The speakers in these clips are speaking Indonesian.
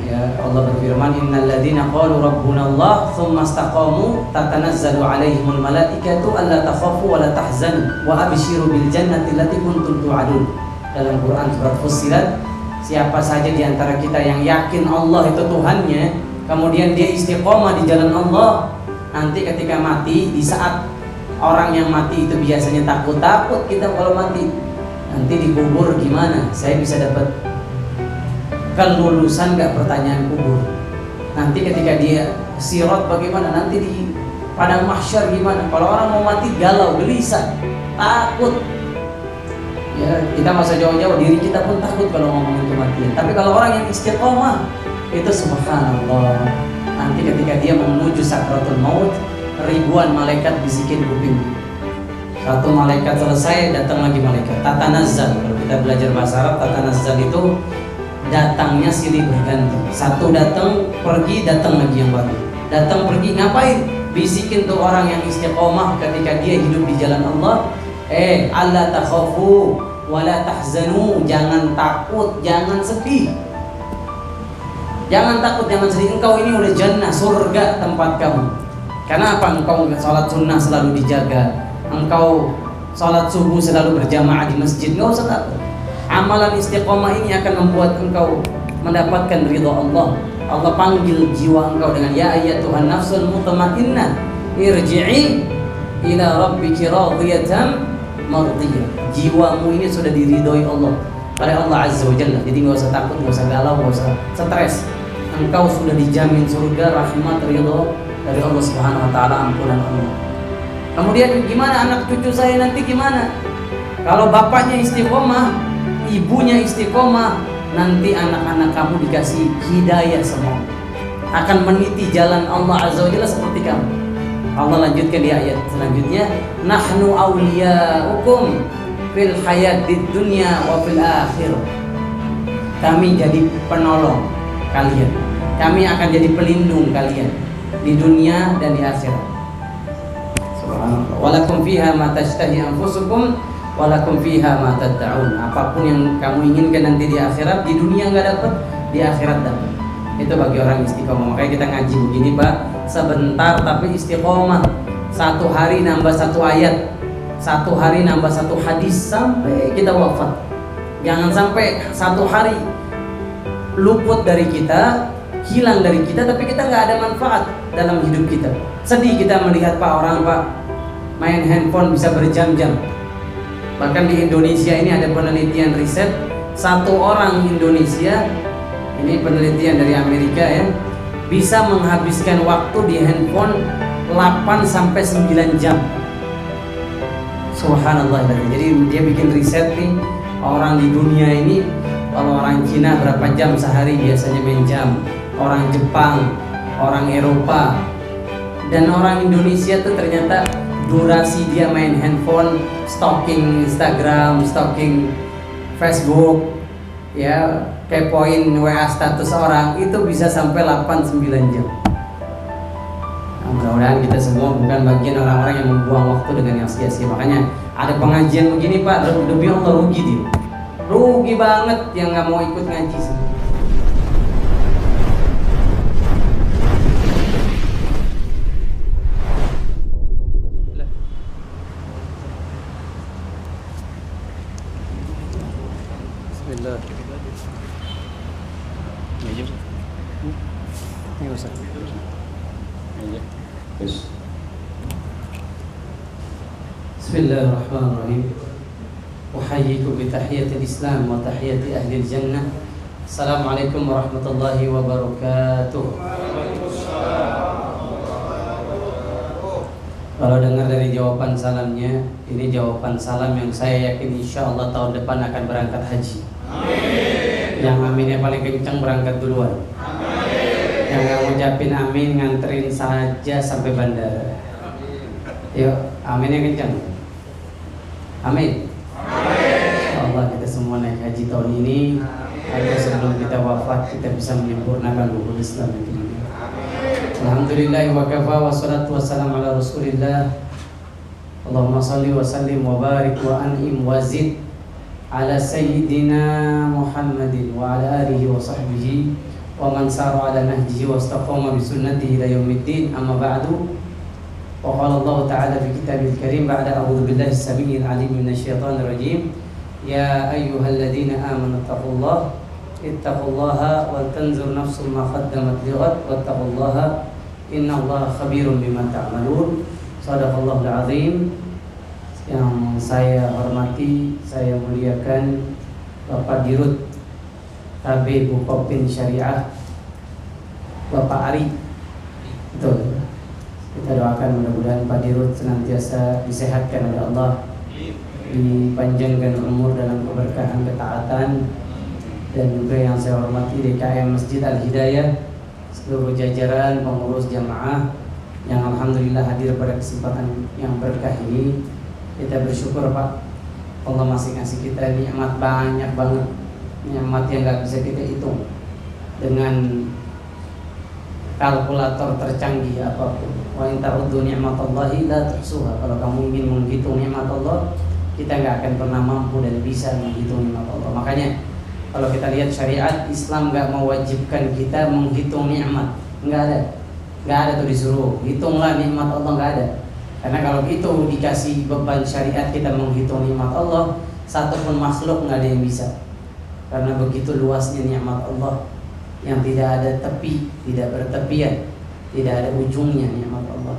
Ya, Allah berfirman, innal ladzina qalu rabbuna Allah tsumma istaqamu tatanazzalu 'alaihimul malaikatu alla takhafu wa la tahzanu wa abshiru bil jannati allati kuntum tu'adun. Dalam Quran surat Fussilat, siapa saja di antara kita yang yakin Allah itu Tuhannya, kemudian dia istiqomah di jalan Allah, nanti ketika mati, di saat orang yang mati itu biasanya takut kita kalau mati, nanti dikubur gimana? Saya bisa dapat kelulusan gak pertanyaan kubur. Nanti ketika dia sirat bagaimana? Nanti di padang mahsyar gimana? Kalau orang mau mati galau, gelisah, takut. Ya, kita masa jauh-jauh, diri kita pun takut kalau ngomongin kematian. Tapi kalau orang yang istiqomah, itu subhanallah. Nanti ketika dia menuju sakratul maut, ribuan malaikat bisikin kuping. Satu malaikat selesai, datang lagi malaikat. Tatanazzal. Kalau kita belajar bahasa Arab, tatanazzal itu datangnya silih berganti. Satu datang, pergi, datang lagi yang baru. Datang, pergi, ngapain? Bisikin tuh orang yang istiqomah ketika dia hidup di jalan Allah. Allah takhafu wala tahzanu, jangan takut, jangan sedih. Jangan takut, jangan sedih. Engkau ini udah jannah, surga tempat kamu. Karena apa? Engkau sholat sunnah selalu dijaga. Engkau sholat subuh selalu berjamaah di masjid. Enggak usah takut. Amalan istiqomah ini akan membuat engkau mendapatkan ridha Allah. Allah panggil jiwa engkau dengan ya ayyatuhan nafsul mutmainnah irji'i ila rabbiki radiyatan mardiyah. Jiwamu ini sudah diridhoi Allah oleh Allah Azza wa Jalla. Jadi enggak usah takut, enggak usah galau, enggak usah stres. Engkau sudah dijamin surga, rahmat, ridha dari Allah Subhanahu wa taala, ampunan Allah. Kemudian gimana anak cucu saya nanti gimana? Kalau bapaknya istiqomah, ibunya istiqomah, nanti anak-anak kamu dikasih hidayah semua, akan meniti jalan Allah Azza wa Jalla seperti kamu. Allah lanjutkan di ayat selanjutnya, nahnu awliyaukum fil hayatid dunya wa fil akhirah. Kami jadi penolong kalian, kami akan jadi pelindung kalian di dunia dan di akhirat. Subhanallah. Walakum fiha ma tashtahi anfusukum walakum fiha ma tad'un. Apapun yang kamu inginkan nanti di akhirat, di dunia enggak dapat, di akhirat dapat. Itu bagi orang istiqomah. Makanya kita ngaji begini, Pak, sebentar tapi istiqomah. Satu hari nambah satu ayat, satu hari nambah satu hadis sampai kita wafat. Jangan sampai satu hari luput dari kita, hilang dari kita, tapi kita nggak ada manfaat dalam hidup kita. Sedih kita melihat Pak, orang Pak main handphone bisa berjam-jam. Bahkan di Indonesia ini ada penelitian riset, satu orang Indonesia, ini penelitian dari Amerika ya, bisa menghabiskan waktu di handphone 8 sampai 9 jam. Subhanallah. Jadi dia bikin riset nih, orang di dunia ini, kalau orang Cina berapa jam sehari biasanya main jam, orang Jepang, orang Eropa, dan orang Indonesia tuh ternyata durasi dia main handphone, stalking Instagram, stalking Facebook, ya, kepoin WA status orang, itu bisa sampai 8-9 jam. Nah, mudah-mudahan kita semua bukan bagian orang-orang yang membuang waktu dengan yang sia-sia. Makanya ada pengajian begini Pak, demi Allah rugi dia. Rugi banget yang nggak mau ikut ngaji. Bismillah. Ini Ustaz. Bismillahirrahmanirrahim. Uhayyikum bi tahiyatil Islam wa tahiyati ahli jannah. Assalamualaikum warahmatullahi wabarakatuh. Kalau dengar dari jawaban salamnya, ini jawaban salam yang saya yakin insya Allah tahun depan akan berangkat haji. Amin. Yang aminnya paling kencang berangkat duluan. Amin. Yang nggak ngucapin amin nganterin saja sampai bandara. Yuk, aminnya kencang. Amin. Insya Allah kita semua naik haji tahun ini, agar sebelum kita wafat kita bisa menyempurnakan rukun Islam itu. Alhamdulillah wa kafa wa salatu wassalamu ala Rasulillah. Allahumma salli wa sallim wa barik wa an'im wa zid ala sayyidina Muhammadin wa ala alihi wa sahbihi ومن سار على نهجه واستقام بسنته إلى يوم الدين. أما بعد، وقال الله تعالى في كتابه الكريم بعد أعوذ بالله السميع العليم من الشيطان الرجيم: يا أيها الذين آمنوا اتقوا الله ولتنظر نفس ما قدمت لغد واتقوا الله إن الله خبير بما تعملون. Shadaqallahul azim. Yang saya hormati, saya muliakan Bapak Dirut KB Bupopin Syariah, Bapak Ari. Betul. Kita doakan mudah-mudahan Pak Dirut senantiasa disehatkan oleh Allah, dipanjangkan umur dalam keberkahan ketaatan. Dan juga yang saya hormati DKM Masjid Al-Hidayah, seluruh jajaran pengurus jamaah yang alhamdulillah hadir pada kesempatan yang berkah ini. Kita bersyukur Pak, Allah masih ngasih kita nikmat banyak banget, nikmat yang gak bisa kita hitung dengan kalkulator tercanggih apapun. Wa in ta'uddu ni'matallahi la tuhsuha. Kalau kamu ingin menghitung nikmat Allah, kita gak akan pernah mampu dan bisa menghitung nikmat Allah. Makanya kalau kita lihat syariat Islam gak mewajibkan kita menghitung nikmat, gak ada tuh disuruh hitunglah nikmat Allah, gak ada. Karena kalau itu dikasih beban syariat kita menghitung nikmat Allah, satupun makhluk gak ada yang bisa. Karena begitu luasnya nikmat Allah yang tidak ada tepi, tidak bertepian, tidak ada ujungnya nikmat Allah.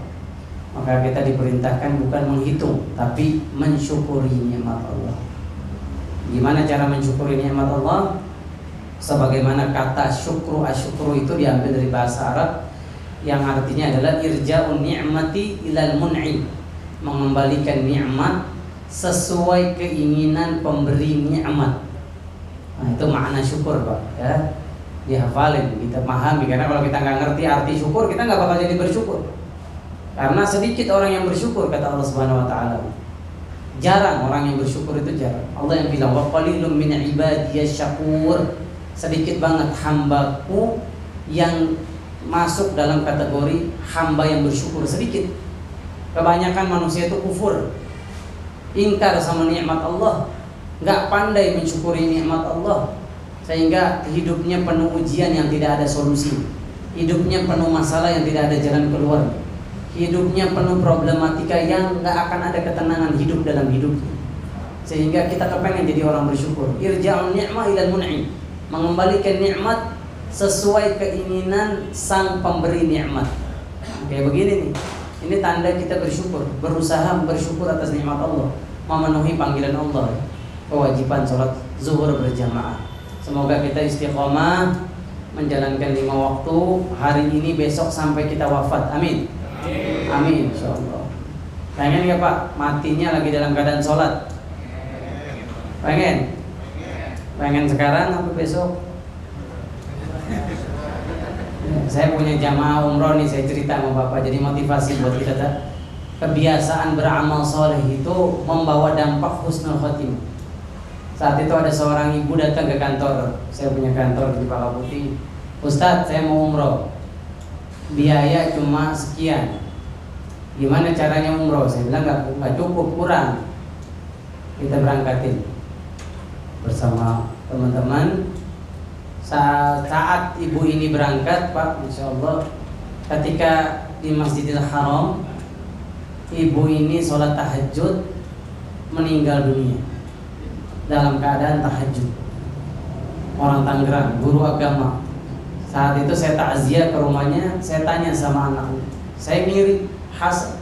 Maka kita diperintahkan bukan menghitung, tapi mensyukuri nikmat Allah. Gimana cara mensyukuri nikmat Allah? Sebagaimana kata syukru, asyukru itu diambil dari bahasa Arab yang artinya adalah irja'un ni'mati ilal mun'im, mengembalikan nikmat sesuai keinginan pemberi nikmat. Nah, itu makna syukur Pak ya. Dihafalin, kita pahami, karena kalau kita nggak ngerti arti syukur, kita nggak bakal jadi bersyukur. Karena sedikit orang yang bersyukur, kata Allah Subhanahu Wa Taala. Jarang orang yang bersyukur, itu jarang. Allah yang bilang wa qalilum min ibadiyasy syakur, sedikit banget hambaku yang masuk dalam kategori hamba yang bersyukur, sedikit. Kebanyakan manusia itu kufur, ingkar sama nikmat Allah, nggak pandai mensyukuri nikmat Allah, sehingga hidupnya penuh ujian yang tidak ada solusi, hidupnya penuh masalah yang tidak ada jalan keluar, hidupnya penuh problematika yang nggak akan ada ketenangan hidup dalam hidupnya. Sehingga kita kepengen jadi orang bersyukur. Irja'un ni'mah ilal mun'im, mengembalikan nikmat sesuai keinginan sang pemberi nikmat. Kayak begini nih, ini tanda kita bersyukur, berusaha bersyukur atas nikmat Allah, memenuhi panggilan Allah, kewajiban sholat zuhur berjamaah. Semoga kita istiqomah menjalankan 5 waktu hari ini, besok, sampai kita wafat. Amin. Amin insyaallah. Pengen ya Pak matinya lagi dalam keadaan sholat? Pengen? Pengen sekarang apa besok? Saya punya jamaah umroh nih, saya cerita sama Bapak, jadi motivasi buat kita. Kebiasaan beramal soleh itu membawa dampak husnul khotimah. Saat itu ada seorang ibu datang ke kantor, saya punya kantor di Baka Putih. Ustadz, saya mau umroh, biaya cuma sekian, gimana caranya umroh? Saya bilang nggak cukup, kurang. Kita berangkatin bersama teman-teman. Saat ibu ini berangkat Pak, Insya Allah, ketika di Masjidil Haram, ibu ini sholat tahajud, meninggal dunia dalam keadaan tahajud. Orang Tangerang, guru agama. Saat itu saya takziah ke rumahnya, saya tanya sama anaknya, saya ngiri, Hasan,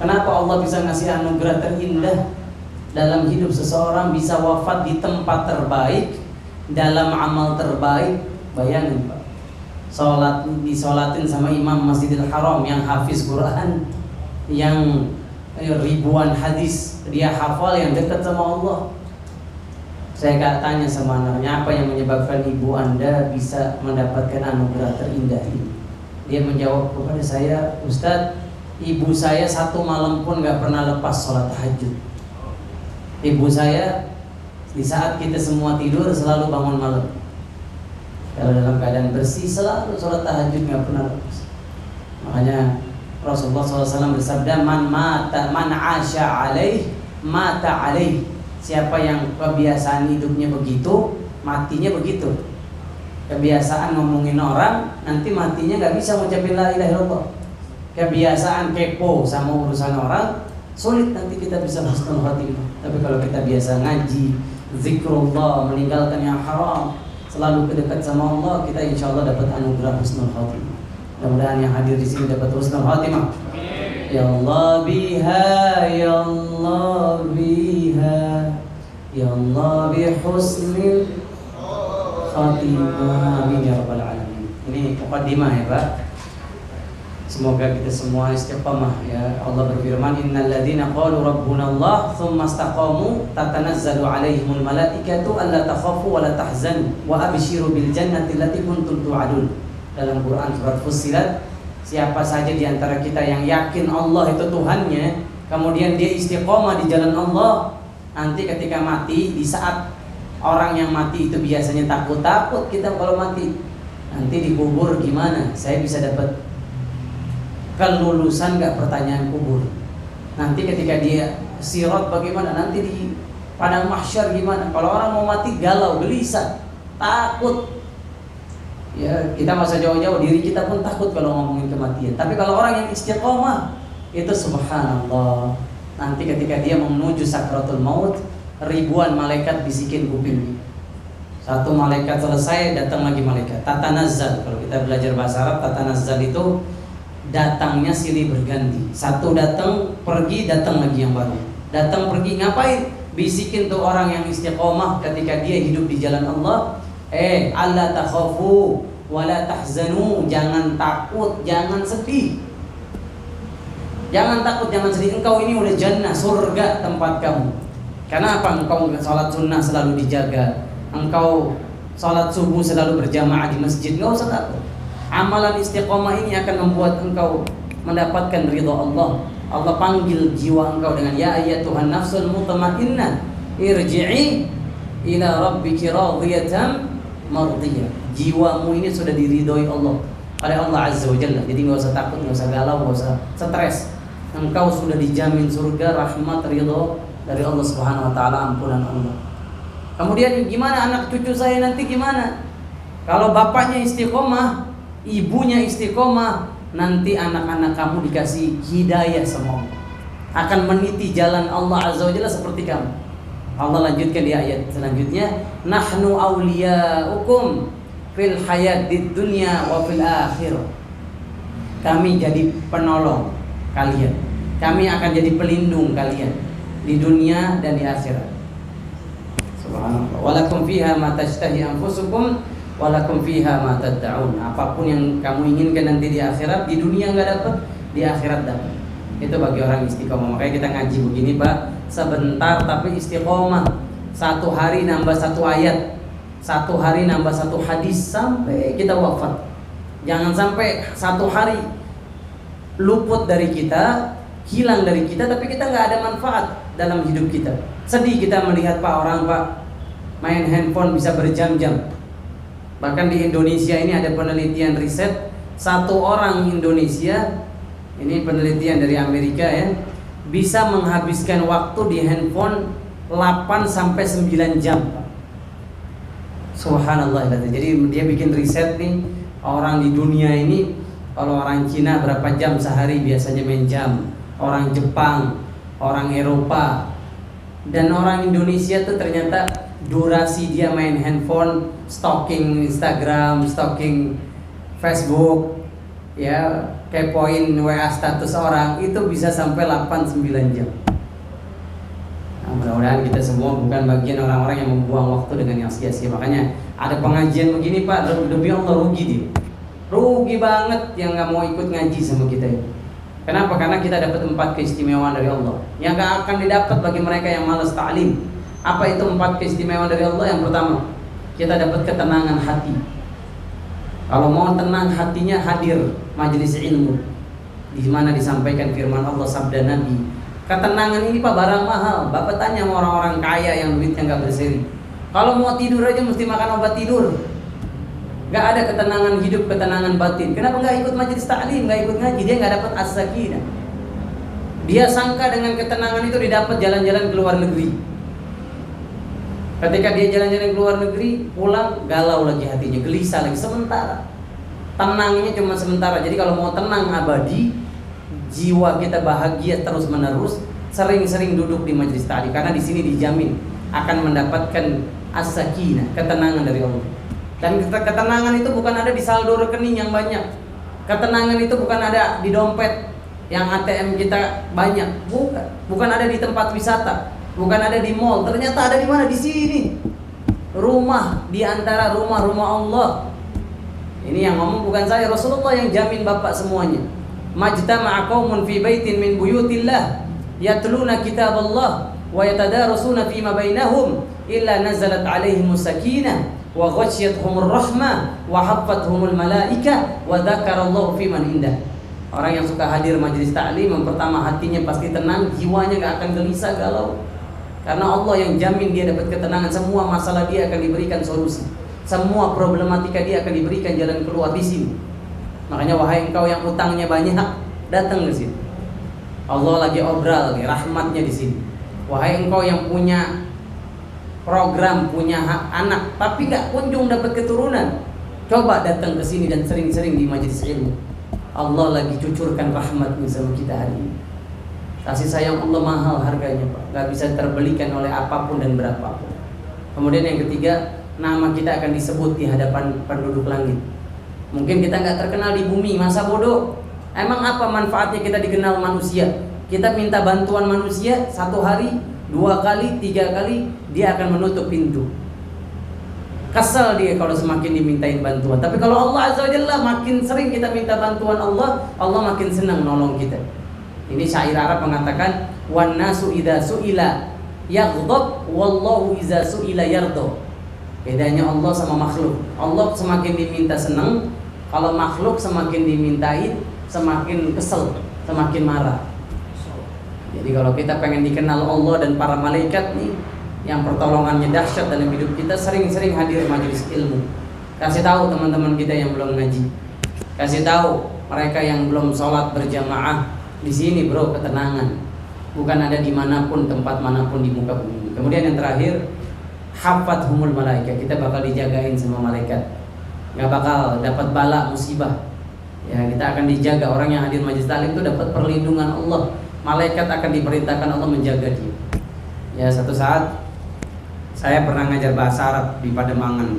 kenapa Allah bisa ngasih anugerah terindah dalam hidup seseorang, bisa wafat di tempat terbaik, dalam amal terbaik. Bayangin Pak, disolatin sama imam Masjidil Haram yang hafiz Quran, yang ribuan hadis dia hafal, yang dekat sama Allah. Saya tanya sama anaknya, apa yang menyebabkan ibu Anda bisa mendapatkan anugerah terindah ini? Dia menjawab kepada saya, Ustadz, ibu saya satu malam pun gak pernah lepas sholat tahajud. Ibu saya di saat kita semua tidur selalu bangun malam. Kalau dalam keadaan bersih selalu sholat tahajud, gak pernah lepas. Makanya Rasulullah SAW bersabda, man asya alaih mata alaih. Siapa yang kebiasaan hidupnya begitu, matinya begitu. Kebiasaan ngomongin orang, nanti matinya nggak bisa ngucapin la ilaha illallah. Kebiasaan kepo sama urusan orang, sulit nanti kita bisa husnul khatimah. Tapi kalau kita biasa ngaji, zikrullah, meninggalkan yang haram, selalu dekat sama Allah, kita insya Allah dapat anugerah husnul khatimah. Mudah-mudahan yang hadir di sini dapat husnul khatimah. Ya Allah biha, ya Allah biha, ya Allah bi husnil khatimah. Amin ya rabbal alamin. Ini mukaddimah ya Pak. Semoga kita semua istiqamah ya. Allah berfirman, innal ladzina qalu rabbuna Allah tsumma istaqamu tatanazzalu alaihimul malaikatu alla takhafu wa la tahzanu wa abshiru bil jannati allati kuntum tu'adun. Dalam Quran surat Fussilat, siapa saja di antara kita yang yakin Allah itu Tuhannya, kemudian dia istiqamah di jalan Allah, nanti ketika mati, di saat orang yang mati itu biasanya takut kita kalau mati, nanti dikubur gimana? Saya bisa dapat kelulusan gak pertanyaan kubur. Nanti ketika dia sirat bagaimana? Nanti di padang mahsyar gimana? Kalau orang mau mati galau, gelisah, takut. Ya, kita masa jauh-jauh, diri kita pun takut kalau ngomongin kematian. Tapi kalau orang yang istiqomah, itu subhanallah. Nanti ketika dia menuju sakratul maut, ribuan malaikat bisikin kupingnya. Satu malaikat selesai, datang lagi malaikat. Tatanazzal, kalau kita belajar bahasa Arab, tatanazzal itu datangnya silih berganti. Satu datang, pergi, datang lagi yang baru. Datang, pergi, ngapain? Bisikin tuh orang yang istiqomah ketika dia hidup di jalan Allah. Allah takhafu wala tahzanu, jangan takut, jangan sedih. Jangan takut, jangan sedih. Engkau ini udah jannah, surga tempat kamu. Karena apa? Engkau salat sunnah selalu dijaga. Engkau salat subuh selalu berjamaah di masjid. Enggak usah takut. Amalan istiqomah ini akan membuat engkau mendapatkan ridha Allah. Allah panggil jiwa engkau dengan ya ayyatuhan nafsul mutmainnah irji'i ila rabbiki radiyatan mardiyah. Jiwamu ini sudah diridhoi Allah oleh Allah Azza wa Jalla. Jadi enggak usah takut, enggak usah galau, enggak usah stres. Engkau sudah dijamin surga, rahmat, ridha dari Allah Subhanahu wa taala, ampunan Allah. Kemudian gimana anak cucu saya nanti gimana? Kalau bapaknya istiqomah, ibunya istiqomah, nanti anak-anak kamu dikasih hidayah sama Allah, akan meniti jalan Allah Azza wa Jalla seperti kamu. Allah lanjutkan di ayat selanjutnya, nahnu awliyaukum fil hayatid dunya wa fil akhirah. Kami jadi penolong kalian. Kami akan jadi pelindung kalian di dunia dan di akhirat. Subhanallah. Walakum fiha ma tashtahi anfusukum walakum fiha ma tad'un. Apapun yang kamu inginkan nanti di akhirat, di dunia enggak dapat, di akhirat dapat. Itu bagi orang istiqomah. Makanya kita ngaji begini, Pak. Sebentar tapi istiqomah. Satu hari nambah satu ayat, satu hari nambah satu hadis sampai kita wafat. Jangan sampai satu hari luput dari kita, hilang dari kita, tapi kita nggak ada manfaat dalam hidup kita. Sedih kita melihat Pak, orang Pak main handphone bisa berjam-jam. Bahkan di Indonesia ini ada penelitian riset, satu orang Indonesia, ini penelitian dari Amerika ya, bisa menghabiskan waktu di handphone 8 sampai 9 jam. Subhanallah. Jadi dia bikin riset nih, orang di dunia ini, kalau orang Cina berapa jam sehari biasanya main jam, orang Jepang, orang Eropa, dan orang Indonesia tuh ternyata durasi dia main handphone, stalking Instagram, stalking Facebook, ya, kepoin WA status orang, itu bisa sampai 8-9 jam. Nah, mudah-mudahan kita semua bukan bagian orang-orang yang membuang waktu dengan yang sia-sia. Makanya ada pengajian begini Pak, demi Allah rugi dia. Rugi banget yang gak mau ikut ngaji sama kita ini. Kenapa? Karena kita dapat 4 keistimewaan dari Allah yang gak akan didapat bagi mereka yang malas ta'lim. Apa itu 4 keistimewaan dari Allah? Yang pertama, kita dapat ketenangan hati. Kalau mau tenang hatinya, hadir majelis ilmu di mana disampaikan firman Allah, sabda Nabi. Ketenangan ini Pak barang mahal. Bapak tanya sama orang-orang kaya yang duitnya gak berseri, kalau mau tidur aja mesti makan obat tidur. Gak ada ketenangan hidup, ketenangan batin. Kenapa gak ikut majelis ta'lim, gak ikut ngaji? Dia gak dapat as-sakinah. Dia sangka dengan ketenangan itu didapat jalan-jalan ke luar negeri. Ketika dia jalan-jalan ke luar negeri, pulang galau lagi hatinya, gelisah lagi sementara. Tenangnya cuma sementara. Jadi kalau mau tenang abadi, jiwa kita bahagia terus menerus, sering-sering duduk di majelis ta'lim, karena di sini dijamin akan mendapatkan as-sakinah, ketenangan dari Allah. Dan ketenangan itu bukan ada di saldo rekening yang banyak. Ketenangan itu bukan ada di dompet yang ATM kita banyak, bukan ada di tempat wisata, bukan ada di mall. Ternyata ada di mana? Di sini. Rumah, di antara rumah-rumah Allah. Ini yang ngomong bukan saya, Rasulullah yang jamin Bapak semuanya. Majtama'a qaumun fi baitin min buyutillah yatluna kitaballah wa yatadarasuna fima bainahum illa nazalat alaihimus sakinah wa ghasyiyatuhumur rahmah wa haffathumul malaika wa dzakarallahu fiman indah. Orang yang suka hadir majelis taklim, yang pertama hatinya pasti tenang, jiwanya gak akan gelisah galau. Karena Allah yang jamin dia dapat ketenangan, semua masalah dia akan diberikan solusi. Semua problematika dia akan diberikan jalan keluar di sini. Makanya wahai engkau yang utangnya banyak, datang ke sini. Allah lagi obral nih, rahmatnya di sini. Wahai engkau yang punya program, punya anak tapi gak kunjung dapat keturunan, coba datang ke sini dan sering-sering di majelis ilmu. Allah lagi cucurkan rahmatnya sama kita hari ini. Kasih sayang Allah mahal harganya Pak, gak bisa terbelikan oleh apapun dan berapapun. Kemudian yang ketiga, nama kita akan disebut di hadapan penduduk langit. Mungkin kita gak terkenal di bumi, masa bodoh. Emang apa manfaatnya kita dikenal manusia? Kita minta bantuan manusia 1 hari, 2 kali, 3 kali, dia akan menutup pintu. Kesel dia kalau semakin dimintain bantuan. Tapi kalau Allah Azza wa Jalla, makin sering kita minta bantuan Allah, Allah makin senang nolong kita. Ini syair Arab mengatakan, wan nasu idza su'ila yaghdab wallahu idza su'ila yarda. Bedanya Allah sama makhluk. Allah semakin diminta senang, kalau makhluk semakin dimintain semakin kesel, semakin marah. Jadi kalau kita pengen dikenal Allah dan para malaikat nih, yang pertolongannya dahsyat dalam hidup kita, sering-sering hadir majelis ilmu. Kasih tahu teman-teman kita yang belum ngaji, kasih tahu mereka yang belum sholat berjamaah, di sini bro, ketenangan bukan ada dimanapun, tempat manapun di muka bumi. Kemudian yang terakhir, hafathumul malaikat, kita bakal dijagain sama malaikat, nggak bakal dapat bala musibah. Ya, kita akan dijaga. Orang yang hadir majelis taklim itu dapat perlindungan Allah. Malaikat akan diperintahkan Allah menjaga dia. Ya, satu saat saya pernah ngajar bahasa Arab di Pademangan.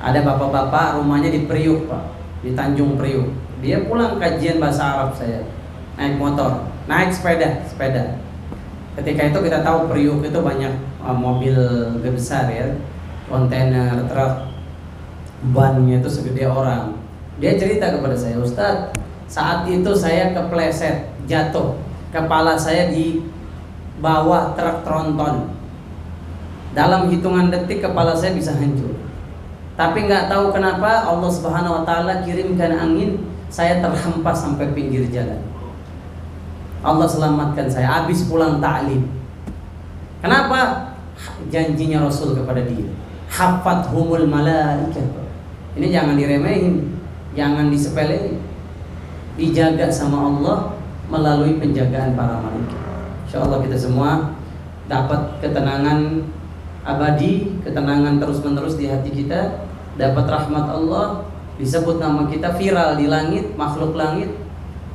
Ada bapak-bapak rumahnya di Priuk Pak, di Tanjung Priuk. Dia pulang kajian bahasa Arab saya, naik motor, naik sepeda. Ketika itu kita tahu Priuk itu banyak mobil besar ya, kontainer, truk, bannya itu segede orang. Dia cerita kepada saya, Ustadz, saat itu saya kepleset, jatuh, kepala saya di bawah truk tronton. Dalam hitungan detik kepala saya bisa hancur. Tapi nggak tahu kenapa Allah Subhanahu Wa Taala kirimkan angin, saya terhempas sampai pinggir jalan. Allah selamatkan saya habis pulang ta'lim. Kenapa? Janjinya Rasul kepada dia. Hafathumul malaikat. Ini jangan diremehin, jangan disepelein. Dijaga sama Allah melalui penjagaan para malaikat. Insyaallah kita semua dapat ketenangan abadi, ketenangan terus-menerus di hati kita, dapat rahmat Allah, disebut nama kita viral di langit, makhluk langit,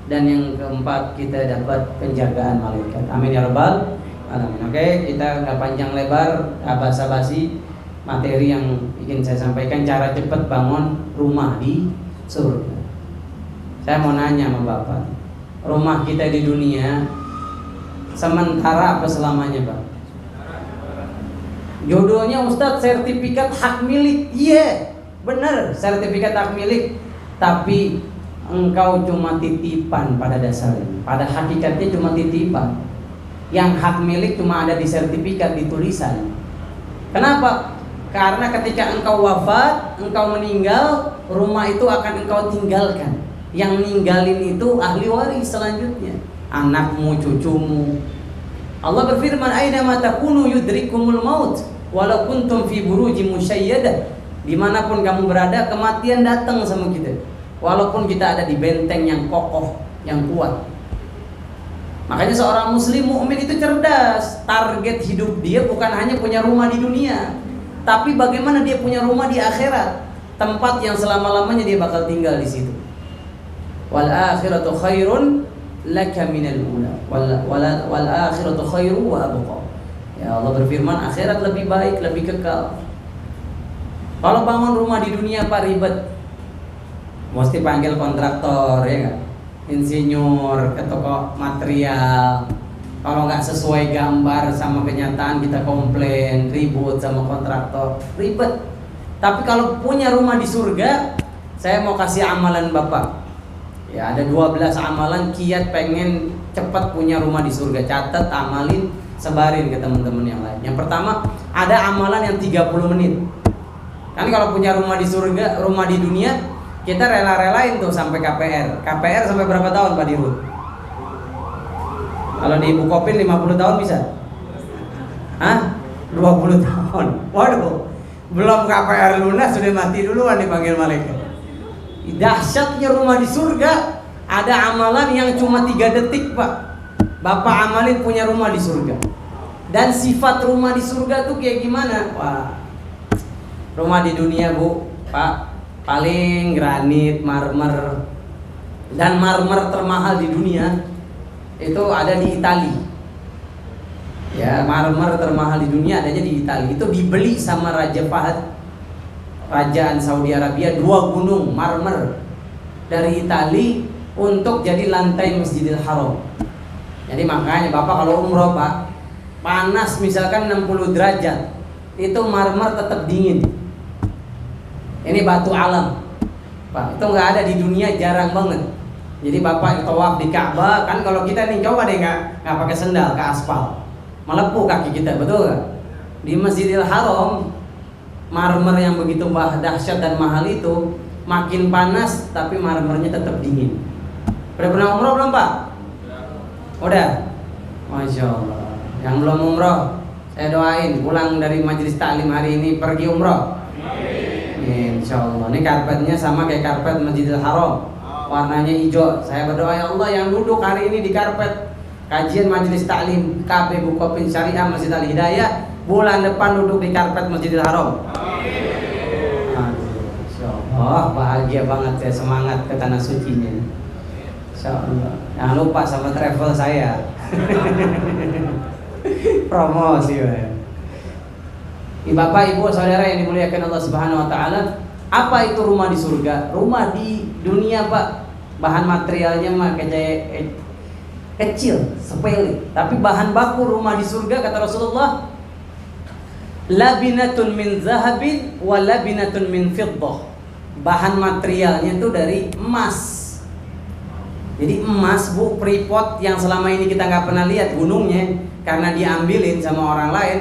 dan yang keempat kita dapat penjagaan malaikat. Amin ya rabbal alamin. Oke, kita nggak panjang lebar, basa-basi materi yang ingin saya sampaikan, cara cepat bangun rumah di surga. Saya mau nanya sama Bapak, rumah kita di dunia sementara apa selamanya Pak? Jodohnya Ustadz sertifikat hak milik. Iya, benar, sertifikat hak milik. Tapi engkau cuma titipan pada dasarnya. Pada hakikatnya cuma titipan. Yang hak milik cuma ada di sertifikat, di tulisan. Kenapa? Karena ketika engkau wafat, engkau meninggal, rumah itu akan engkau tinggalkan. Yang ninggalin itu ahli waris selanjutnya, anakmu, cucumu. Allah berfirman, "Aina ma takunu yudrikumul maut walau kuntum fi burujin musyayyadah." Dimanapun kamu berada, kematian datang sama kita. Walaupun kita ada di benteng yang kokoh, yang kuat. Makanya seorang muslim mukmin itu cerdas. Target hidup dia bukan hanya punya rumah di dunia, tapi bagaimana dia punya rumah di akhirat, tempat yang selama-lamanya dia bakal tinggal di situ. Wal akhiratu khairun laka minal ula. Wal akhiratu khairu wa abqa. Ya Allah berfirman, akhirat lebih baik, lebih kekal. Kalau bangun rumah di dunia Pak ribet. Mesti panggil kontraktor ya kan? Insinyur ke toko material. Kalau nggak sesuai gambar sama kenyataan kita komplain, ribut sama kontraktor, ribet. Tapi kalau punya rumah di surga, saya mau kasih amalan Bapak. Ya ada 12 amalan kiat pengen cepat punya rumah di surga. Catat, amalin, sebarin ke teman-teman yang lain. Yang pertama, ada amalan yang 30 menit. Kan kalau punya rumah di surga, rumah di dunia, kita rela-relain tuh sampai KPR. KPR sampai berapa tahun Pak Dirut? Kalau di Ibu Kopin 50 tahun bisa? Hah? 20 tahun. Waduh. Belum KPR lunas sudah mati duluan dipanggil malaikat. Dahsyatnya rumah di surga, ada amalan yang cuma 3 detik Pak. Bapak amalin punya rumah di surga. Dan sifat rumah di surga tuh kayak gimana? Wah. Rumah di dunia Bu, Pak, paling granit, marmer, dan marmer termahal di dunia itu ada di Italia. Ya, marmer termahal di dunia adanya di Italia. Itu dibeli sama Raja Fahad, kerajaan Saudi Arabia, 2 gunung marmer dari Italia untuk jadi lantai Masjidil Haram. Jadi makanya Bapak kalau umroh Pak, panas misalkan 60 derajat, itu marmer tetap dingin. Ini batu alam Pak, itu nggak ada di dunia, jarang banget. Jadi Bapak tawaf di Ka'bah, kan kalau kita nih coba deh nggak pakai sendal ke aspal, melepuh kaki kita, betul nggak? Di Masjidil Haram, marmer yang begitu dahsyat dan mahal itu, makin panas tapi marmernya tetap dingin. Udah pernah umroh belum Pak? Udah? Masya Allah. Yang belum umroh, saya doain pulang dari majelis taklim hari ini pergi umroh. Insya Allah. Ini karpetnya sama kayak karpet Masjidil Haram, warnanya hijau. Saya berdoa ya Allah yang duduk hari ini di karpet kajian majelis taklim KB Bukopin Syariah Masjid Al Hidayah, bulan depan duduk di karpet Masjidil Haram. Insya Allah. Bahagia banget saya, semangat ke tanah sucinya. Insya Allah. Jangan lupa sama travel saya. Promosi ya. Bapak, Ibu, Saudara yang dimuliakan Allah Subhanahu wa taala, apa itu rumah di surga? Rumah di dunia, Pak, bahan materialnya mah kecil, sepele, tapi bahan baku rumah di surga kata Rasulullah, labinatun min zahabin wa labinatun min fiddah. Bahan materialnya itu dari emas. Jadi emas Bu, Freeport yang selama ini kita nggak pernah lihat gunungnya karena diambilin sama orang lain.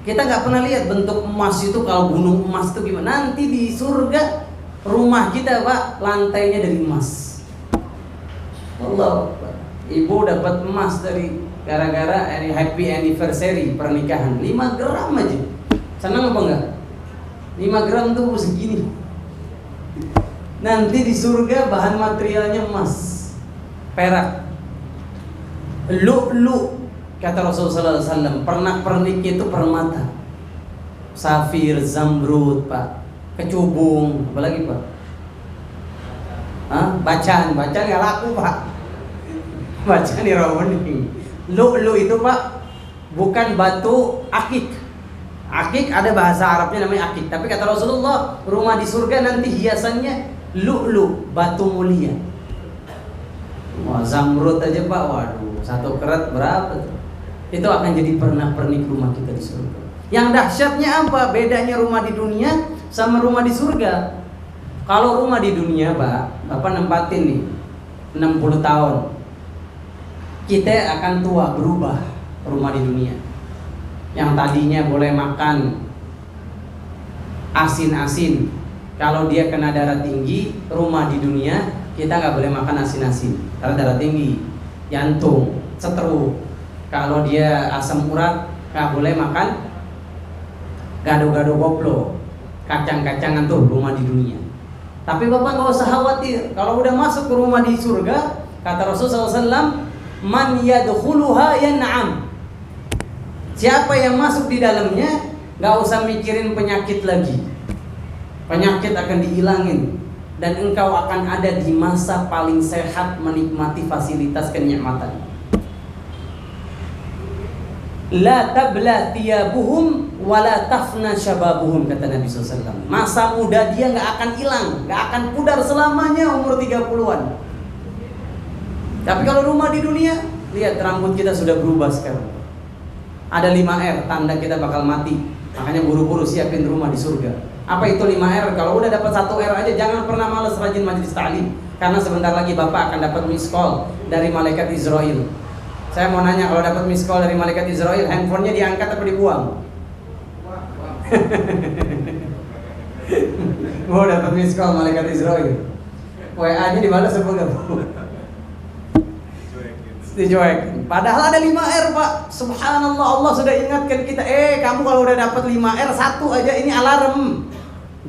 Kita nggak pernah lihat bentuk emas itu, kalau gunung emas itu gimana. Nanti di surga rumah kita Pak lantainya dari emas. Allah, Ibu dapat emas dari gara-gara happy anniversary pernikahan 5 gram aja. Senang apa enggak? 5 gram tuh segini. Nanti di surga bahan materialnya emas, perak, lu'lu'. Kata Rasulullah SAW, pernak-perniknya itu permata, safir, zamrud, Pak, kecubung, apalagi Pak? Bacaan nggak laku Pak. Bacaan di Rawaning. Lu itu Pak bukan batu akik. Akik ada bahasa Arabnya namanya akik, tapi kata Rasulullah rumah di surga nanti hiasannya lu, batu mulia. Wah, zamrud aja Pak, waduh, 1 kerat berapa tuh? Itu akan jadi pernak-pernik rumah kita di surga. Yang dahsyatnya apa? Bedanya rumah di dunia sama rumah di surga. Kalau rumah di dunia Pak, Bapak nempatin nih 60 tahun, kita akan tua, berubah rumah di dunia. Yang tadinya boleh makan asin-asin, kalau dia kena darah tinggi, rumah di dunia kita nggak boleh makan asin-asin karena darah tinggi, jantung, seteru. Kalau dia asam urat, nggak boleh makan gado-gado koplo, kacang-kacangan tuh rumah di dunia. Tapi Bapak nggak usah khawatir, kalau udah masuk ke rumah di surga, kata Rasulullah SAW, man yadkhuluha yan'am. Siapa yang masuk di dalamnya nggak usah mikirin penyakit lagi. Penyakit akan dihilangin dan engkau akan ada di masa paling sehat menikmati fasilitas kenikmatan. La tabla thiyabuhum wa la tafna syababuhum, kata Nabi SAW. Masa muda dia nggak akan hilang, nggak akan pudar selamanya umur 30-an. Tapi kalau rumah di dunia, lihat rambut kita sudah berubah sekarang. Ada 5R, tanda kita bakal mati. Makanya buru-buru siapin rumah di surga. Apa itu 5R? Kalau udah dapat 1R aja, jangan pernah malas rajin majelis ta'lim. Karena sebentar lagi Bapak akan dapat miss call dari malaikat Israel. Saya mau nanya, kalau dapat miss call dari malaikat Israel, handphonenya diangkat atau dibuang? Mau dapat miss call malaikat Israel, WA-nya dibalas apa enggak? Dicuekin. Padahal ada 5R, Pak. Subhanallah, Allah sudah ingatkan kita. Kamu kalau udah dapat 5R, satu aja ini alarm.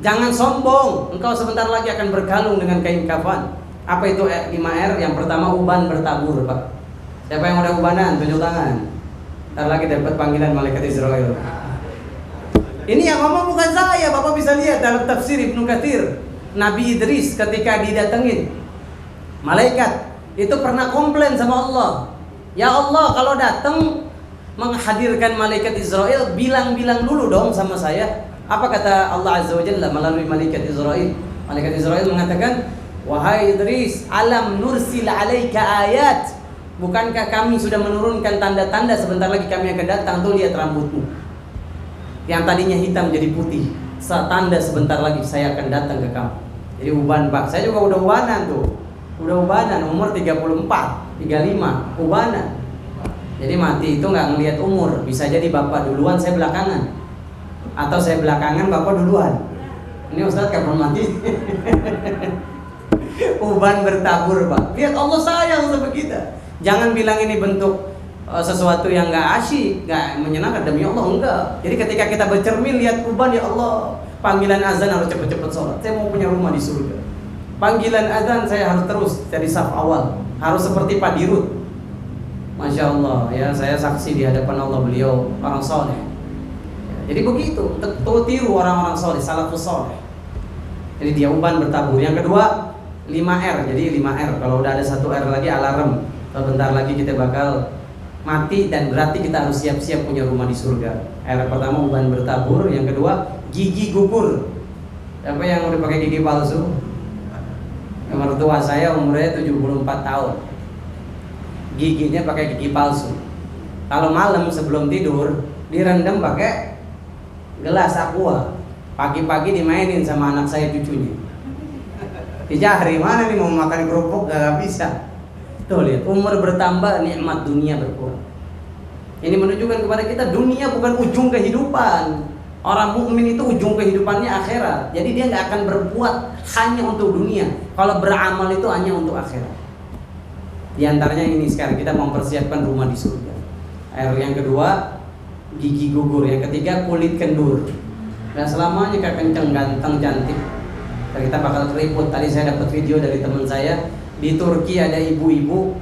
Jangan sombong. Engkau sebentar lagi akan berkalung dengan kain kafan. Apa itu 5R? Yang pertama, uban bertabur, Pak. Siapa yang udah ubanan? Tunjuk tangan. Ntar lagi dapat panggilan malaikat Israel. Ini yang ngomong bukan saya. Bapak bisa lihat dalam tafsir Ibnu Katsir. Nabi Idris ketika didatengin malaikat itu pernah komplain sama Allah. Ya Allah, kalau datang menghadirkan malaikat Israel, bilang-bilang dulu dong sama saya. Apa kata Allah Azza wa Jalla melalui malaikat Israel? Malaikat Israel mengatakan, wahai Idris, alam nursil alaika ayat. Bukankah kami sudah menurunkan tanda-tanda? Sebentar lagi kami akan datang. Tuh lihat rambutmu yang tadinya hitam jadi putih. Tanda sebentar lagi saya akan datang ke kamu. Jadi uban, Pak. Saya juga udah ubanan tuh. Udah ubanan, umur 34, 35, ubanan. Jadi mati itu nggak ngelihat umur. Bisa jadi Bapak duluan, saya belakangan. Atau saya belakangan, Bapak duluan. Ini Ustadz kapan mati? Uban bertabur, Pak. Lihat Allah sayang sama kita. Jangan bilang ini bentuk sesuatu yang nggak asyik, nggak menyenangkan. Demi Allah, enggak. Jadi ketika kita bercermin lihat uban, ya Allah, panggilan azan harus cepet-cepet sholat. Saya mau punya rumah di surga. Panggilan azan saya harus terus dari saf awal. Harus seperti Pak Dirut. Masya Allah, ya saya saksi di hadapan Allah, beliau orang soleh. Jadi begitu, tiru orang-orang soleh, salafus soleh. Jadi dia uban bertabur. Yang kedua 5R. Jadi 5R. Kalau udah ada 1R lagi alarm. Sebentar lagi kita bakal mati dan berarti kita harus siap-siap punya rumah di surga. R pertama uban bertabur. Yang kedua gigi gugur. Siapa yang udah pakai gigi palsu? Mertua saya umurnya 74 tahun. Giginya pakai gigi palsu. Kalau malam sebelum tidur direndam pakai gelas aqua. Pagi-pagi dimainin sama anak saya cucunya. Dijahri, mana nih mau makan kerupuk gak bisa. Tuh lihat, umur bertambah nikmat dunia berkurang. Ini menunjukkan kepada kita dunia bukan ujung kehidupan. Orang mukmin itu ujung kehidupannya akhirat. Jadi dia nggak akan berbuat hanya untuk dunia. Kalau beramal itu hanya untuk akhirat. Di antaranya ini sekarang kita mempersiapkan rumah di surga. Yang kedua gigi gugur. Yang ketiga kulit kendur. Nggak selamanya kayak kenceng, ganteng, cantik. Kita bakal keriput. Tadi saya dapat video dari teman saya di Turki, ada ibu-ibu,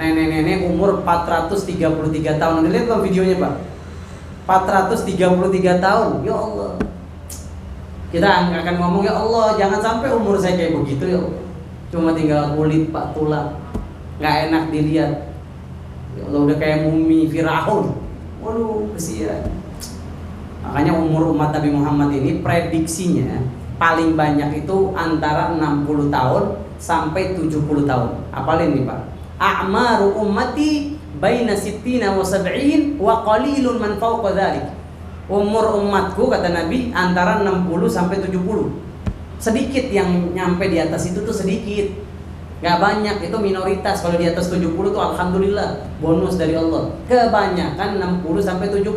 nenek-nenek umur 433 tahun. Lihat dong videonya, Pak. 433 tahun, ya Allah. Kita akan ngomong, ya Allah, jangan sampai umur saya kayak begitu, ya Allah. Cuma tinggal kulit, Pak, tulang, nggak enak dilihat. Ya Allah, udah kayak mumi Firaun. Waduh, kesian. Makanya umur umat Nabi Muhammad ini prediksinya paling banyak itu antara 60 tahun sampai 70 tahun. Apalin nih, Pak. A'maru ummati baina sittina wa sab'in wa qalilun man fawqa dzalik. Umur umatku kata Nabi antara 60 sampai 70. Sedikit yang nyampe di atas itu tuh sedikit. Gak banyak, itu minoritas. Kalau di atas 70 tuh alhamdulillah, bonus dari Allah. Kebanyakan 60 sampai 70.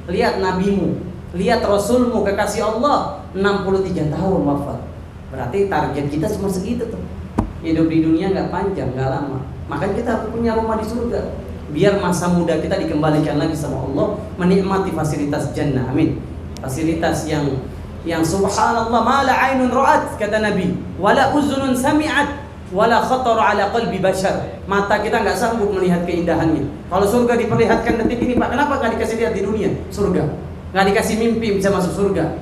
Lihat nabimu, lihat rasulmu kekasih Allah 63 tahun wafat. Berarti target kita cuma segitu tuh. Hidup di dunia gak panjang, gak lama. Makanya kita harus punya rumah di surga. Biar masa muda kita dikembalikan lagi sama Allah, menikmati fasilitas jannah. Amin. Fasilitas yang subhanallah, ma la ainun ra'at kata Nabi, wala uzunun sami'at, wala khatara ala qalbi bashar. Mata kita nggak sanggup melihat keindahannya. Kalau surga diperlihatkan detik ini, Pak, kenapa nggak dikasih lihat di dunia? Surga nggak dikasih mimpi bisa masuk surga,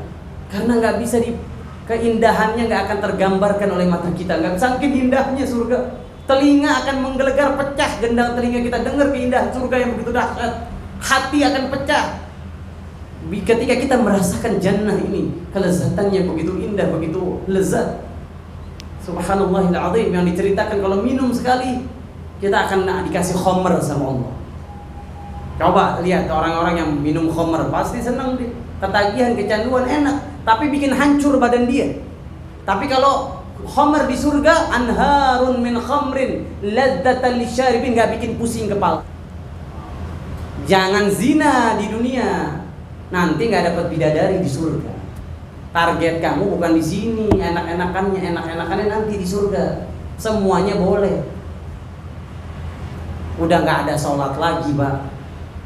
karena nggak bisa keindahannya nggak akan tergambarkan oleh mata kita. Nggak saking indahnya surga. Telinga akan menggelegar, pecah gendang telinga kita dengar keindahan surga yang begitu dahsyat. Hati akan pecah ketika kita merasakan jannah ini, kelezatannya begitu indah, begitu lezat. Subhanallahil azim, yang diceritakan kalau minum sekali kita akan dikasih khamr sama Allah. Coba lihat orang-orang yang minum khamr, pasti senang dia. Ketagihan, kecanduan, enak, tapi bikin hancur badan dia. Tapi kalau khamr di surga, anharun min khamrin ladzatan lisyaribin, enggak bikin pusing kepala. Jangan zina di dunia, nanti enggak dapat bidadari di surga. Target kamu bukan di sini, enak-enakannya nanti di surga. Semuanya boleh. Udah nggak ada sholat lagi, Pak.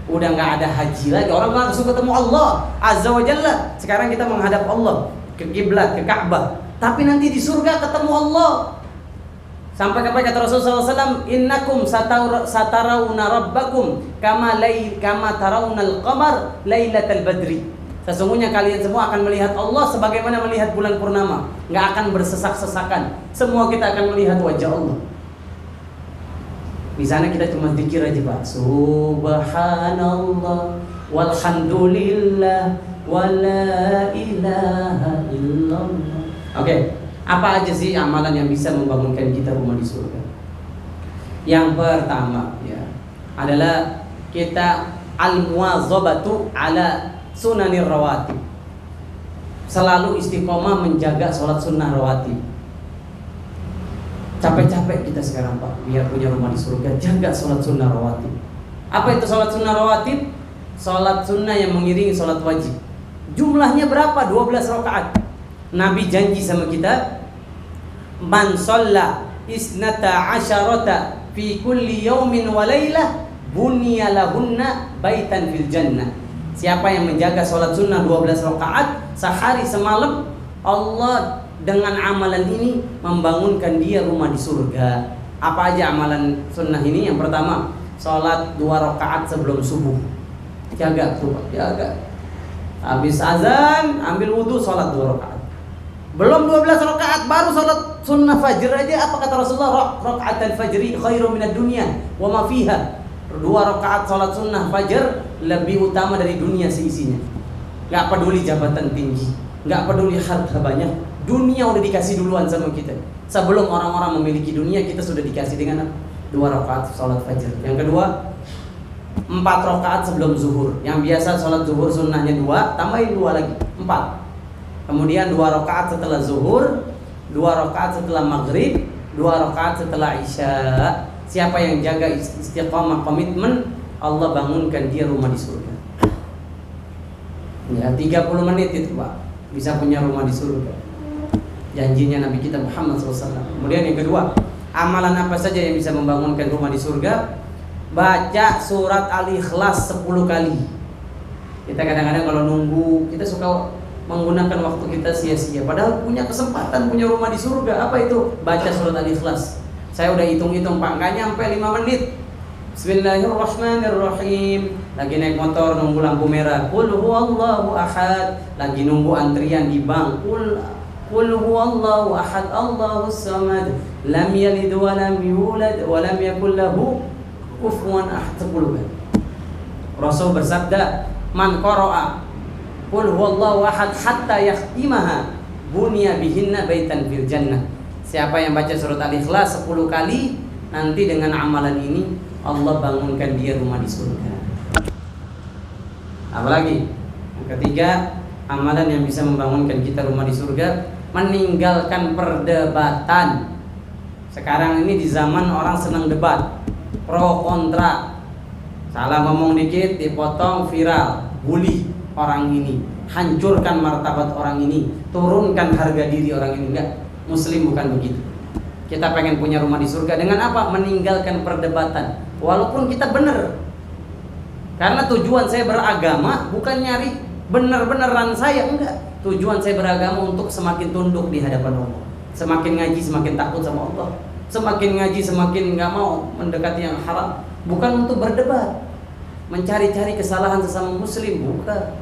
Udah nggak ada haji lagi. Orang langsung ketemu Allah Azza wa Jalla. Sekarang kita menghadap Allah ke kiblat, ke Ka'bah. Tapi nanti di surga ketemu Allah. Sampai kata Rasulullah SAW, innakum satarawna rabbakum kama tarawnal qamar lailatal badri. Sesungguhnya kalian semua akan melihat Allah sebagaimana melihat bulan purnama, nggak akan bersesak-sesakan. Semua kita akan melihat wajah Allah. Di sana kita cuma zikir aja, Pak. Subhanallah walhamdulillah wala ilaha illallah. Oke, apa aja sih amalan yang bisa membangunkan kita rumah di surga? Yang pertama ya adalah kita al-muwazabatu ala sunanir rawatib. Selalu istiqomah menjaga sholat sunnah rawatib. Capek-capek kita sekarang, Pak, biar punya rumah di surga, jaga sholat sunnah rawatib. Apa itu sholat sunnah rawatib? Sholat sunnah yang mengiringi sholat wajib. Jumlahnya berapa? 12 rakaat. Nabi janji sama kita, man sholla isnata asyarata fi kulli yawmin wa laylah bunya lahunna baitan fil jannah. Siapa yang menjaga sholat sunnah 12 rakaat sehari semalam, Allah dengan amalan ini membangunkan dia rumah di surga. Apa aja amalan sunnah ini? Yang pertama, sholat 2 rakaat sebelum subuh. Jaga tuh, jaga. Habis azan, ambil wudhu, sholat 2 rakaat. Belum 12 rakaat, baru sholat sunnah fajr aja. Apa kata Rasulullah? Rakaat al-fajri khairu minad dunya wa ma fiha. 2 rakaat sholat sunnah fajar lebih utama dari dunia seisinya. Gak peduli jabatan tinggi, gak peduli harta banyak, dunia udah dikasih duluan sama kita. Sebelum orang-orang memiliki dunia, kita sudah dikasih dengan 2 rakaat sholat fajar. Yang kedua, 4 rakaat sebelum zuhur. Yang biasa sholat zuhur sunnahnya 2, tambahin 2 lagi, 4. Kemudian 2 rakaat setelah zuhur, 2 rakaat setelah maghrib, 2 rakaat setelah isya. Siapa yang jaga istiqamah komitmen, Allah bangunkan dia rumah di surga. Ya, 30 menit itu, Pak, bisa punya rumah di surga. Janjinya Nabi kita Muhammad SAW. Kemudian yang kedua, amalan apa saja yang bisa membangunkan rumah di surga? Baca surat Al-Ikhlas 10 kali. Kita kadang-kadang kalau nunggu, kita suka menggunakan waktu kita sia-sia. Padahal punya kesempatan punya rumah di surga. Apa itu? Baca surat Al-Ikhlas. Saya udah hitung-hitung, Pak, nggak nyampe 5 menit. Bismillahirrahmanirrahim. Lagi naik motor nunggu lampu merah, qul huwallahu ahad. Lagi nunggu antrian di bank, qul huwallahu ahad, Allahus samad, lam yalid wa lam yulad wa lam yakul lahu kufuwan ahad. 10 kali. Rasul bersabda, man qara'a qul huwallahu ahad hatta yakhtimaha bunya bihinna baitan fil jannah. Siapa yang baca surat Al-Ikhlas 10 kali, nanti dengan amalan ini Allah bangunkan dia rumah di surga. Apalagi? Yang ketiga, amalan yang bisa membangunkan kita rumah di surga, meninggalkan perdebatan. Sekarang ini di zaman orang senang debat, pro kontra. Salah ngomong dikit dipotong viral, bully orang ini, hancurkan martabat orang ini, turunkan harga diri orang ini. Enggak. Muslim bukan begitu. Kita pengen punya rumah di surga dengan apa? Meninggalkan perdebatan. Walaupun kita benar. Karena tujuan saya beragama bukan nyari benar-benaran saya, enggak. Tujuan saya beragama untuk semakin tunduk di hadapan Allah. Semakin ngaji, semakin takut sama Allah. Semakin ngaji semakin nggak mau mendekati yang haram. Bukan untuk berdebat, mencari-cari kesalahan sesama muslim, bukan.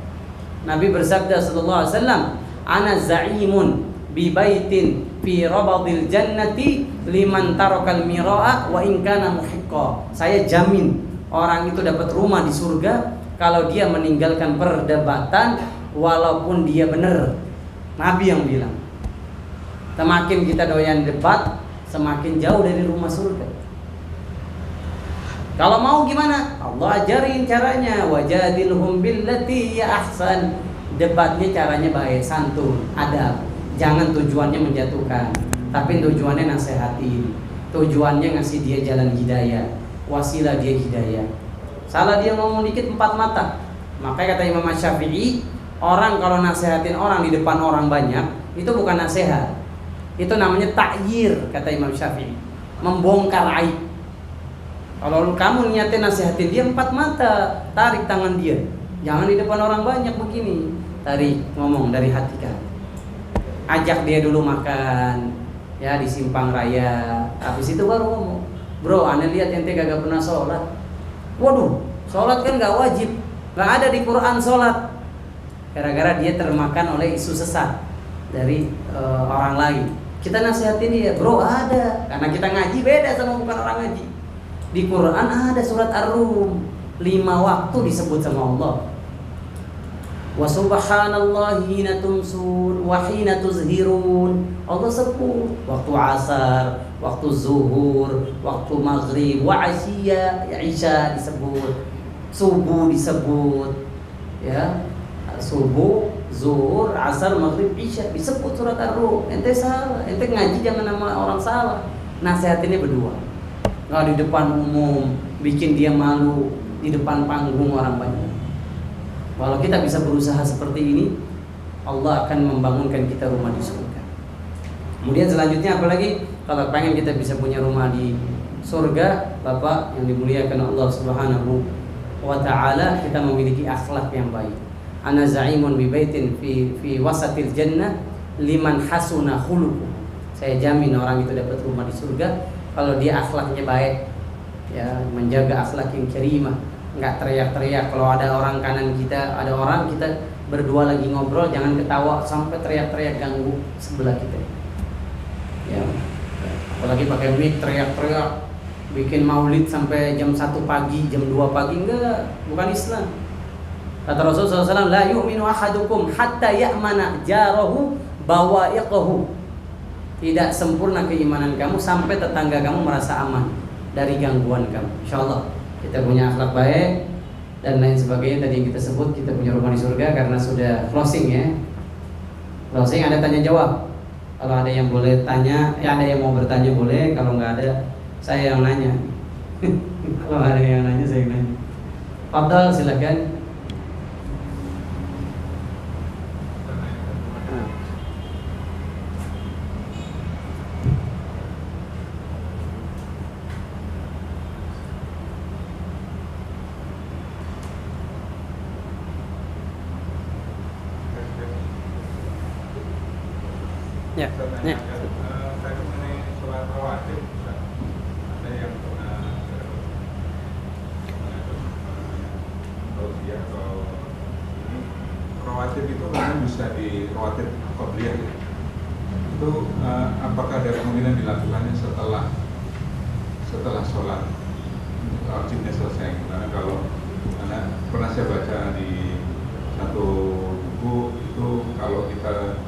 Nabi bersabda sallallahu alaihi wasallam, "Ana za'imun bi baitin fi rabadil jannati liman tarakal mira'a wa in kana muhiqqa." Saya jamin orang itu dapat rumah di surga kalau dia meninggalkan perdebatan walaupun dia benar. Nabi yang bilang. Semakin kita doyan debat, semakin jauh dari rumah surga. Kalau mau gimana? Allah ajarin caranya. Wajadilhum billati ya ahsan. Debatnya caranya baik, santun, adab. Jangan tujuannya menjatuhkan, tapi tujuannya nasihatin. Tujuannya ngasih dia jalan hidayah, wasilah dia hidayah. Salah dia ngomong dikit 4 mata. Makanya kata Imam Syafi'i, orang kalau nasihatin orang di depan orang banyak, itu bukan nasihat. Itu namanya ta'yir, kata Imam Syafi'i, membongkar aib. Kalau kamu niatin nasihatin dia 4 mata, tarik tangan dia. Jangan di depan orang banyak begini. Tarik, ngomong dari hati kan. Ajak dia dulu makan, ya di simpang raya. Habis itu baru ngomong, "Bro, aneh lihat ente kagak pernah sholat." Waduh, sholat kan gak wajib, gak ada di Quran sholat. Gara-gara dia termakan oleh isu sesat dari orang lain. Kita nasihatin dia, "Bro, ada." Karena kita ngaji beda sama bukan orang ngaji. Di Quran ada surat Ar-Rum, 5 waktu disebut sama Allah. Wa subhanallahi hina tumsun wa hina tuzhirun. Allah sebut waktu asar, waktu zuhur, waktu maghrib, wa asyiya, ya isya disebut, subuh disebut, ya subuh, zuhur, asar, maghrib, isya disebut surat Ar-Rum. Ente salah, ente ngaji jangan nama orang salah. Nasihatinnya berdua, nggak di depan umum, bikin dia malu di depan panggung orang banyak. Kalau kita bisa berusaha seperti ini, Allah akan membangunkan kita rumah di surga. Kemudian selanjutnya apalagi? Kalau pengen kita bisa punya rumah di surga, Bapak yang dimuliakan Allah Subhanahu wa ta'ala, kita memiliki akhlak yang baik. Ana za'imun bi baitin fi wasatil jannah liman hasuna khuluquh. Saya jamin orang itu dapat rumah di surga kalau dia akhlaknya baik, ya, menjaga akhlak yang karimah, nggak teriak-teriak. Kalau ada orang kanan kita, ada orang kita berdua lagi ngobrol, jangan ketawa sampai teriak-teriak ganggu sebelah kita. Ya, apalagi pakai mic teriak-teriak, bikin maulid sampai jam 1 pagi, jam 2 pagi, enggak, bukan Islam. Kata Rasulullah SAW, la yu'minu ahadukum hatta ya'mana jarahu bawa'iqahu. Tidak sempurna keimanan kamu sampai tetangga kamu merasa aman dari gangguan kamu. Insyaallah kita punya akhlak baik dan lain sebagainya tadi yang kita sebut, kita punya rumah di surga karena sudah closing ya. Closing, ada tanya jawab. Kalau ada yang boleh tanya, ya ada yang mau bertanya boleh. Kalau nggak ada, saya yang nanya. Kalau ada yang nanya, saya yang nanya. Fadhal, silakan. Ya, ya. Tadi mengenai sholat rawatib, ada yang pernah dia atau ini rawatib itu kan bisa di rawatib qobliyah ya. Itu apakah ada kemungkinan dilakukannya setelah sholat wajibnya selesai? Karena kalau pernah saya baca di satu buku itu, kalau kita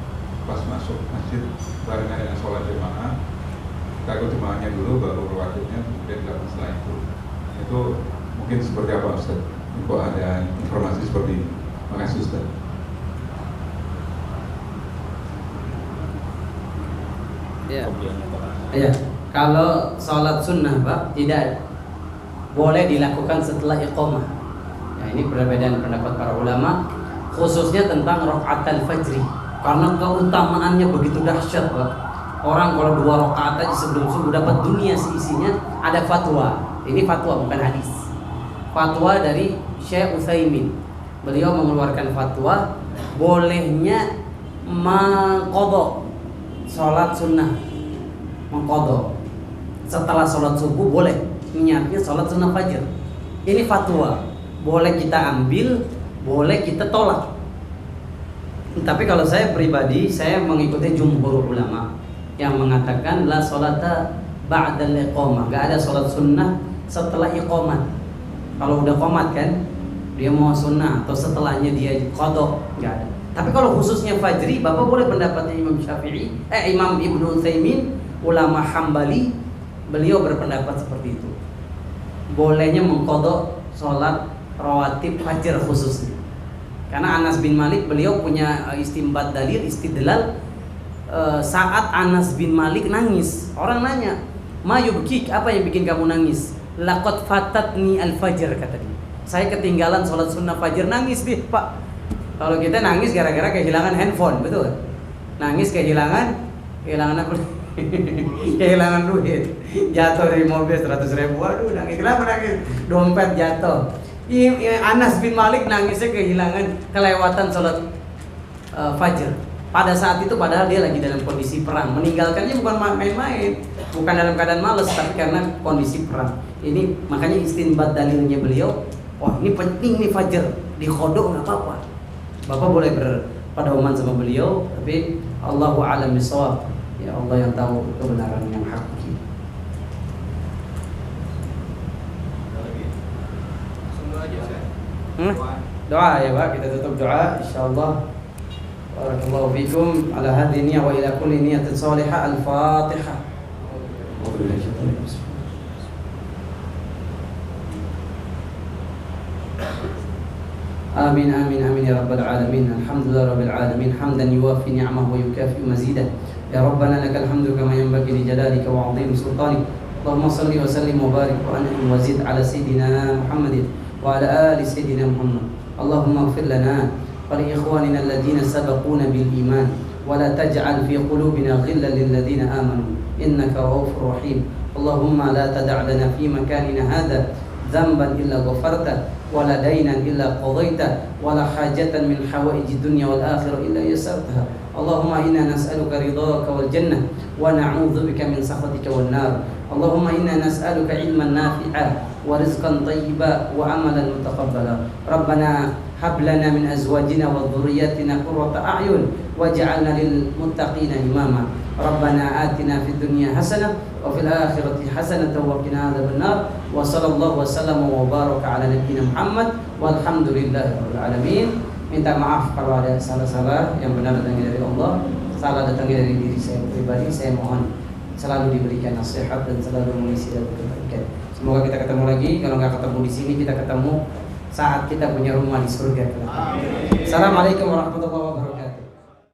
pas masuk masjid barengan dengan sholat jemaah, kita ikut jemaahnya dulu, baru rawatibnya kemudian dilakukan setelah itu. Itu mungkin seperti apa Ustaz? Kok ada informasi seperti ini? Makasih Ustaz. Ya, kalau sholat sunnah Pak tidak boleh dilakukan setelah iqamah. Nah, ini perbedaan pendapat para ulama, khususnya tentang rakaat fajri. Karena keutamaannya begitu dahsyat, Pak. Orang kalau 2 rakaat aja sebelum subuh dapat dunia seisinya. Ada fatwa. Ini fatwa bukan hadis. Fatwa dari Syekh Utsaimin. Beliau mengeluarkan fatwa bolehnya mengqadha sholat sunnah, mengqadha. setelah sholat subuh boleh niatnya sholat sunnah fajar. Ini fatwa, boleh kita ambil, boleh kita tolak. Tapi kalau saya pribadi, saya mengikuti jumhur ulama yang mengatakan la sholata ba'dal iqamah, gak ada sholat sunnah setelah iqamat. Kalau udah qomat kan, dia mau sunnah atau setelahnya dia qadha, gak ada. Tapi kalau khususnya fajri, Bapak boleh pendapatnya Imam Syafi'i, Imam Ibnu Utsaimin, ulama Hambali, beliau berpendapat seperti itu. Bolehnya mengqadha sholat rawatib fajar khususnya. Karena Anas bin Malik, beliau punya istinbat dalil, istidlal saat Anas bin Malik nangis. Orang nanya, "Ma yubkik, apa yang bikin kamu nangis?" "Laqad fatatni al-fajr," kata dia. "Saya ketinggalan sholat sunnah fajar." Nangis dia, Pak. Kalau kita nangis gara-gara kehilangan handphone, betul? Nangis kehilangan apa? Kehilangan duit, jatuh dari mobil 100.000. Waduh, nangis. Kenapa nangis? Dompet jatuh. Anas bin Malik nangisnya kehilangan, kelewatan sholat fajar. Pada saat itu padahal dia lagi dalam kondisi perang. Meninggalkannya bukan main-main, bukan dalam keadaan malas, tapi karena kondisi perang. Ini makanya istinbat dalilnya beliau, wah ini penting nih fajar, di qadha nggak apa-apa. Bapak boleh berpedoman sama beliau, tapi Allahu a'lam bishawab. Ya Allah yang tahu kebenaran yang hakiki. Doa ya Pak, kita tutup doa insyaallah. Barakallahu fikum ala hadhihi niyyah wa ila kulli niyyatin shalihah. Al-Fatihah. آمين آمين آمين يا رب العالمين. الحمد لله رب العالمين حمدا يوافي نعمه ويكافئ مزيده. يا ربنا لك الحمد كما ينبغي لجلالك وعظيم سلطانك. اللهم صل وسلم وبارك وأنعم وزد على سيدنا محمد وعلى آل سيدنا محمد. اللهم اغفر لنا ولإخواننا الذين سبقونا بالإيمان ولا تجعل في قلوبنا غلا للذين آمنوا إنك رؤوف رحيم. اللهم لا تدع لنا في مكاننا هذا ذنبا إلا غفرته ولا دينا إلا قضيته ولا حاجة من حوائج الدنيا والآخرة إلا يسرتها. اللهم إنا نسألك رضاك والجنة ونعوذ بك من سخطك والنار. اللهم إنا نسألك علما نافعا ورزقا طيبا وعملا متقبلا. ربنا هب لنا من أزواجنا وذرياتنا قرة أعين واجعلنا للمتقين إماما. ربنا آتنا في الدنيا حسنة وفي الآخرة حسنة وقنا عذاب النار. وصلى الله وسلم وبارك على نبينا محمد والحمد لله رب العالمين. Minta maaf kalau ada salah-salah, yang benar datangnya dari Allah, salah datangnya dari diri saya pribadi. Saya mohon selalu diberikan nasihat dan selalu mengisi dalam kebaikan. Semoga kita ketemu lagi. Kalau nggak ketemu di sini, kita ketemu saat kita punya rumah di surga. Assalamualaikum warahmatullahi wabarakatuh.